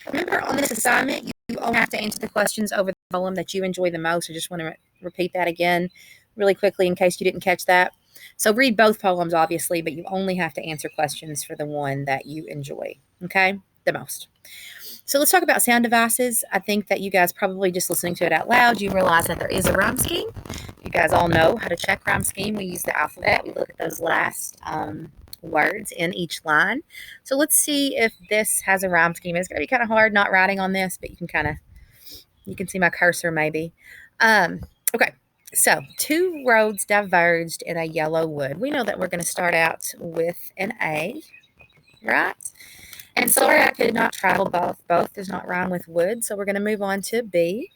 Remember, on this assignment, you only have to answer the questions over the poem that you enjoy the most. I just want to repeat that again really quickly in case you didn't catch that. So read both poems, obviously, but you only have to answer questions for the one that you enjoy, okay, the most. So let's talk about sound devices. I think that you guys probably just listening to it out loud, you realize that there is a rhyme scheme. You guys all know how to check rhyme scheme. We use the alphabet. We look at those last words in each line. So let's see if this has a rhyme scheme. It's going to be kind of hard not writing on this, but you can see my cursor maybe. Okay. So, two roads diverged in a yellow wood. We know that we're going to start out with an A, right? And sorry I could not travel both. Both does not rhyme with wood, so we're going to move on to B.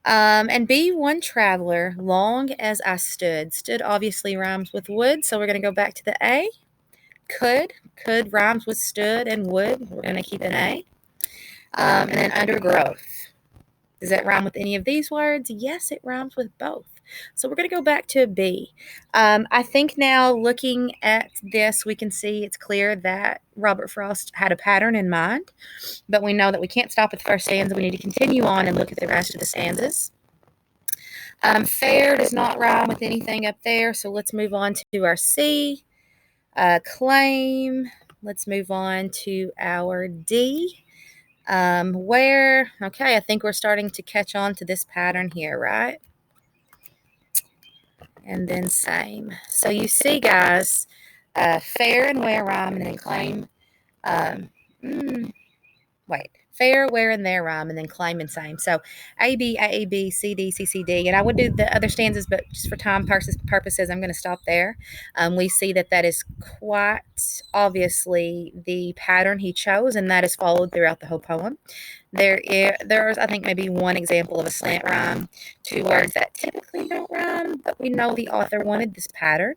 And B, one traveler, long as I stood. Stood obviously rhymes with wood, so we're going to go back to the A. Could rhymes with stood and wood. We're going to keep an A. And then undergrowth. Does that rhyme with any of these words? Yes, it rhymes with both. So we're going to go back to B. I think now looking at this, we can see it's clear that Robert Frost had a pattern in mind, but we know that we can't stop at the first stanza. We need to continue on and look at the rest of the stanzas. Fair does not rhyme with anything up there, so let's move on to our C. Claim. Let's move on to our D. Where, okay, I think we're starting to catch on to this pattern here, right? And then same. So you see, guys, fair and where rhyme, and then claim. Fair, where, and there rhyme, and then claim and same. So A, B, A, B, C, D, C, C, D. And I would do the other stanzas, but just for time purposes, I'm going to stop there. We see that that is quite obviously the pattern he chose, and that is followed throughout the whole poem. There's, I think, maybe one example of a slant rhyme, two words that typically don't rhyme, but we know the author wanted this pattern,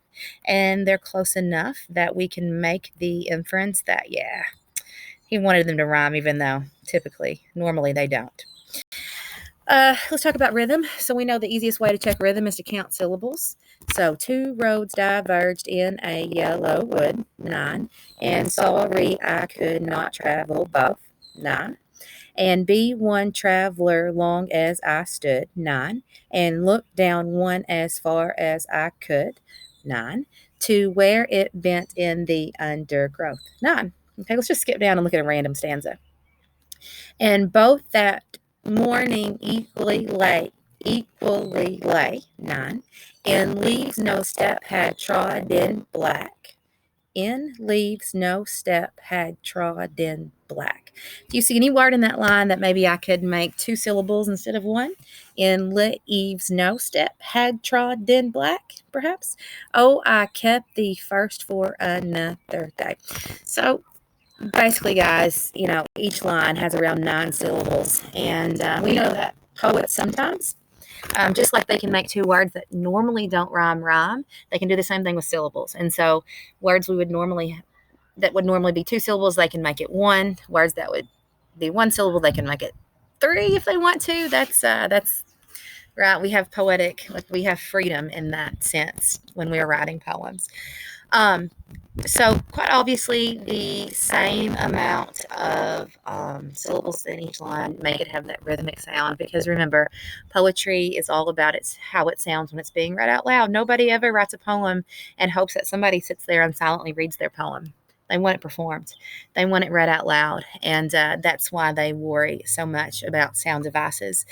and they're close enough that we can make the inference that, yeah, he wanted them to rhyme, even though normally they don't. Let's talk about rhythm. So we know the easiest way to check rhythm is to count syllables. So two roads diverged in a yellow wood, 9. And sorry I could not travel both, 9. And be one traveler long as I stood, 9. And look down one as far as I could, 9. To where it bent in the undergrowth, 9. Okay, let's just skip down and look at a random stanza. And both that morning equally lay, 9. In leaves no step had trodden black. In leaves no step had trodden black. Do you see any word in that line that maybe I could make 2 syllables instead of 1? In leaves no step had trodden black, perhaps? Oh, I kept thee first for another day. So basically, guys, each line has around 9 syllables, and we know that poets sometimes, just like they can make 2 words that normally don't rhyme, they can do the same thing with syllables. And so words that would normally be 2 syllables, they can make it 1. Words that would be 1 syllable, they can make it 3 if they want to. That's right. We have we have freedom in that sense when we are writing poems. So quite obviously, the same amount of syllables in each line make it have that rhythmic sound, because remember, poetry is all about how it sounds when it's being read out loud. Nobody ever writes a poem and hopes that somebody sits there and silently reads their poem. They want it performed. They want it read out loud, and that's why they worry so much about sound devices.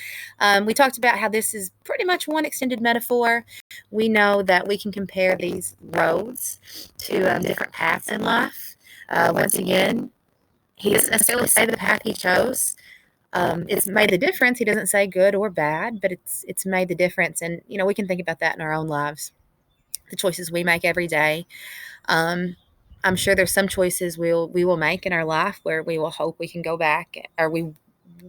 We talked about how this is pretty much one extended metaphor. We know that we can compare these roads to different paths in life. Once again, he doesn't necessarily say the path he chose. It's made the difference. He doesn't say good or bad, but it's made the difference. And, we can think about that in our own lives, the choices we make every day. I'm sure there's some choices we will make in our life where we will hope we can go back, or we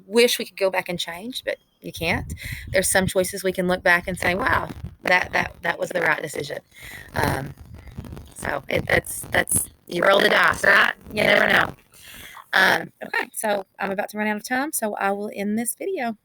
wish we could go back and change, but you can't. There's some choices we can look back and say, wow, that was the right decision. So that's you roll the dice, right? You never know. Okay, so I'm about to run out of time, so I will end this video.